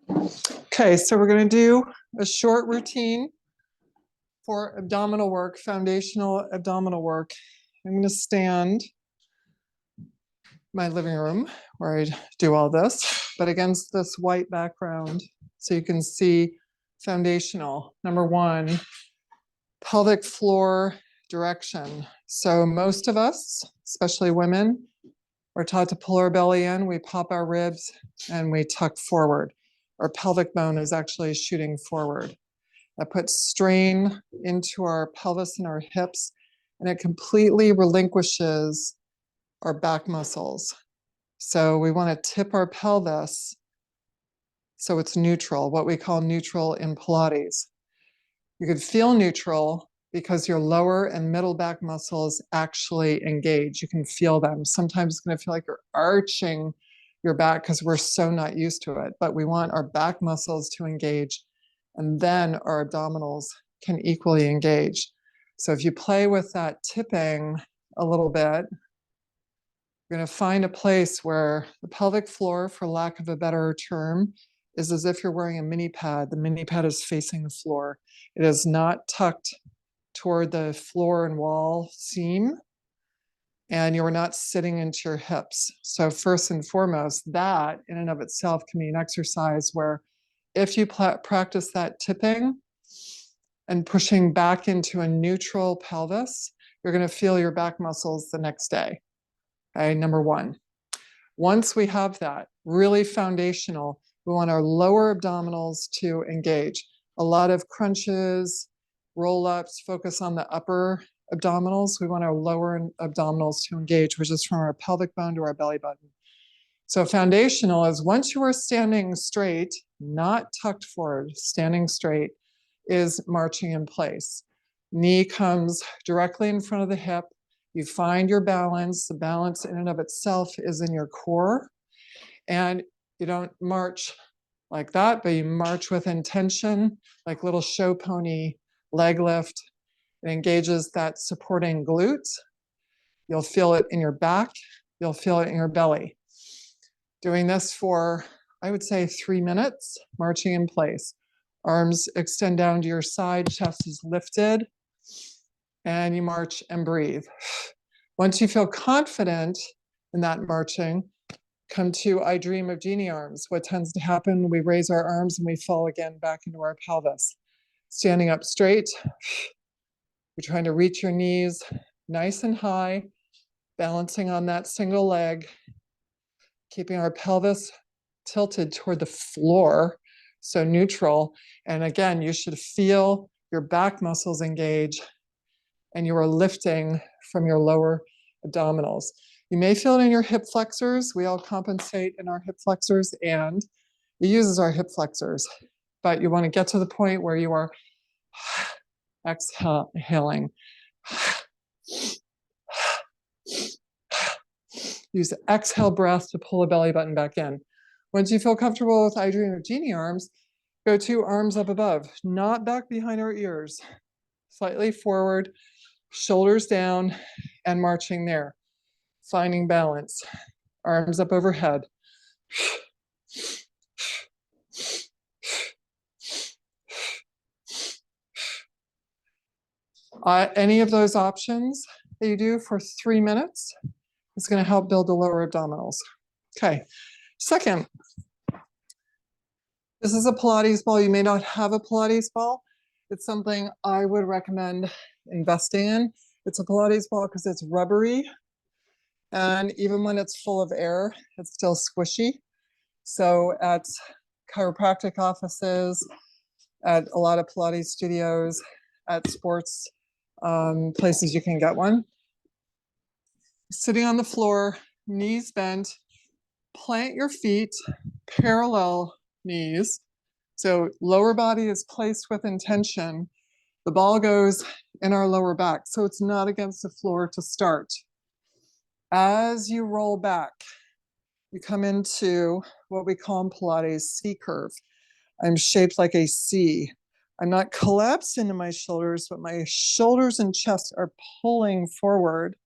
Okay, so we're going to do a short routine for abdominal work, foundational abdominal work. I'm going to stand in my living room where I do all this, but against this white background so you can see foundational. Number one, pelvic floor direction. So most of us, especially women, are taught to pull our belly in, we pop our ribs, and we tuck forward. Our pelvic bone is actually shooting forward. That puts strain into our pelvis and our hips, and it completely relinquishes our back muscles. So we want to tip our pelvis so it's neutral, what we call neutral in Pilates. You could feel neutral because your lower and middle back muscles actually engage. You can feel them. Sometimes it's going to feel like you're arching your back because we're so not used to it, but we want our back muscles to engage, and then our abdominals can equally engage. So if you play with that tipping a little bit, you're going to find a place where the pelvic floor, for lack of a better term, is as if you're wearing a mini pad. The mini pad is facing the floor. It is not tucked toward the floor and wall seam, and you're not sitting into your hips. So first and foremost, that in and of itself can be an exercise where if you practice that tipping and pushing back into a neutral pelvis, you're going to feel your back muscles the next day. Okay, number one. Once we have that, really foundational, we want our lower abdominals to engage. A lot of crunches, roll-ups, focus on the upper abdominals. We want our lower abdominals to engage, which is from our pelvic bone to our belly button. So foundational is once you are standing straight, not tucked forward, standing straight, is marching in place. Knee comes directly in front of the hip. You find your balance. The balance in and of itself is in your core. And you don't march like that, but you march with intention, like little show pony leg lift. It engages that supporting glute. You'll feel it in your back. You'll feel it in your belly. Doing this for, I would say, 3 minutes, marching in place. Arms extend down to your side, chest is lifted, and you march and breathe. Once you feel confident in that marching, come to I dream of genie arms. What tends to happen, we raise our arms and we fall again back into our pelvis. Standing up straight, you're trying to reach your knees nice and high, balancing on that single leg, keeping our pelvis tilted toward the floor, so neutral. And again, you should feel your back muscles engage and you are lifting from your lower abdominals. You may feel it in your hip flexors. We all compensate in our hip flexors, and it uses our hip flexors. But you want to get to the point where you are exhaling. Use the exhale breath to pull the belly button back in. Once you feel comfortable with I dream of genie arms, go to arms up above, not back behind our ears, slightly forward, shoulders down, and marching there. Finding balance. Arms up overhead. Any of those options that you do for 3 minutes is going to help build the lower abdominals. Okay. Second, this is a Pilates ball. You may not have a Pilates ball. It's something I would recommend investing in. It's a Pilates ball because it's rubbery. And even when it's full of air, it's still squishy. So at chiropractic offices, at a lot of Pilates studios, at sports places, you can get one. Sitting on the floor, knees bent, plant your feet, parallel knees. So lower body is placed with intention. The ball goes in our lower back, so it's not against the floor to start. As you roll back, you come into what we call in Pilates C curve. I'm shaped like a C. I'm not collapsed into my shoulders, but my shoulders and chest are pulling forward.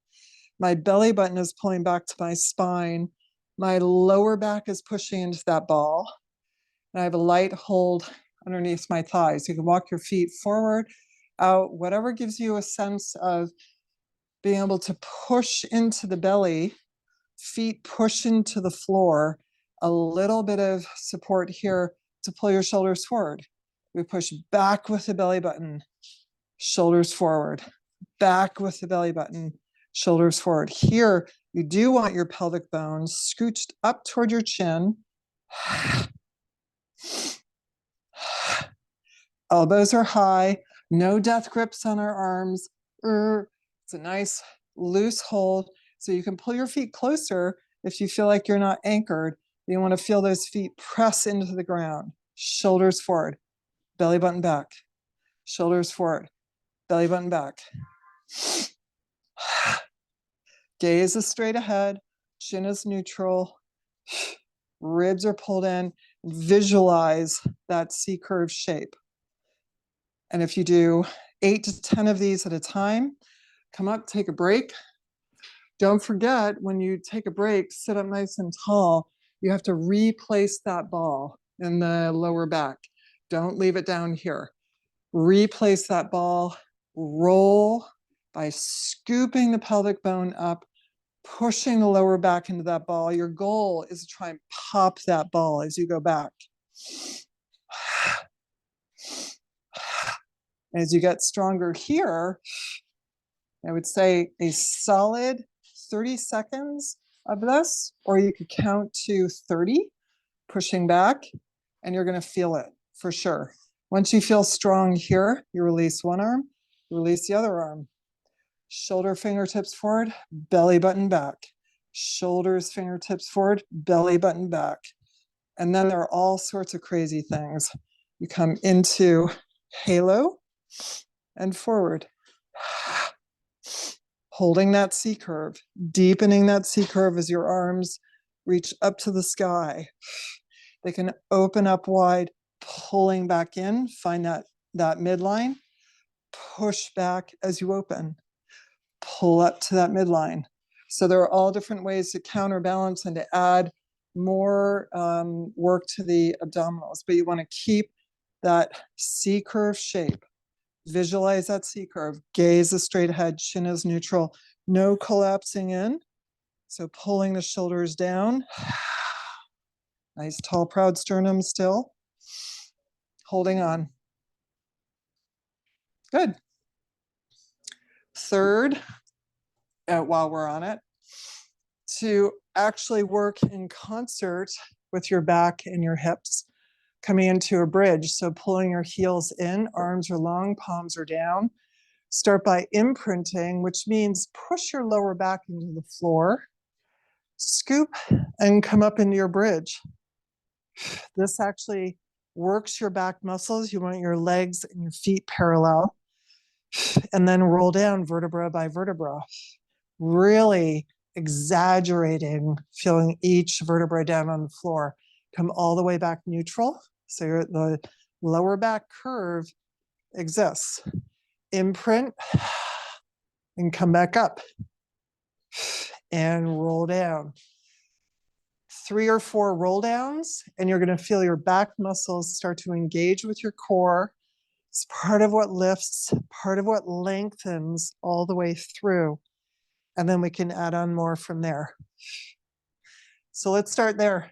My belly button is pulling back to my spine. My lower back is pushing into that ball. And I have a light hold underneath my thighs. You can walk your feet forward, out, whatever gives you a sense of being able to push into the belly, feet push into the floor, a little bit of support here to pull your shoulders forward. We push back with the belly button, shoulders forward, back with the belly button, shoulders forward. Here, you do want your pelvic bones scooched up toward your chin. Elbows are high, no death grips on our arms. It's a nice loose hold. So you can pull your feet closer if you feel like you're not anchored. You want to feel those feet press into the ground. Shoulders forward, belly button back. Shoulders forward, belly button back. Gaze is straight ahead, chin is neutral, ribs are pulled in. Visualize that C-curve shape. And if you do 8 to 10 of these at a time, come up, take a break. Don't forget, when you take a break, sit up nice and tall. You have to replace that ball in the lower back. Don't leave it down here. Replace that ball, roll by scooping the pelvic bone up, pushing the lower back into that ball. Your goal is to try and pop that ball as you go back. As you get stronger here, I would say a solid 30 seconds of this, or you could count to 30, pushing back, and you're going to feel it for sure. Once you feel strong here, you release one arm, you release the other arm. Shoulder fingertips forward, belly button back. Shoulders fingertips forward, belly button back. And then there are all sorts of crazy things. You come into halo and forward. Holding that C curve, deepening that C curve as your arms reach up to the sky. They can open up wide, pulling back in, find that midline, push back as you open, pull up to that midline. So there are all different ways to counterbalance and to add more work to the abdominals, but you want to keep that C curve shape. Visualize that C curve, gaze is straight ahead, chin is neutral, no collapsing in. So pulling the shoulders down. Nice tall, proud sternum still. Holding on. Good. Third, while we're on it, to actually work in concert with your back and your hips, coming into a bridge. So pulling your heels in, arms are long, palms are down. Start by imprinting, which means push your lower back into the floor, scoop, and come up into your bridge. This actually works your back muscles. You want your legs and your feet parallel. And then roll down vertebra by vertebra. Really exaggerating, feeling each vertebra down on the floor. Come all the way back neutral. So the lower back curve exists. Imprint and come back up and roll down. 3 or 4 roll downs, and you're going to feel your back muscles start to engage with your core. It's part of what lifts, part of what lengthens all the way through. And then we can add on more from there. So let's start there.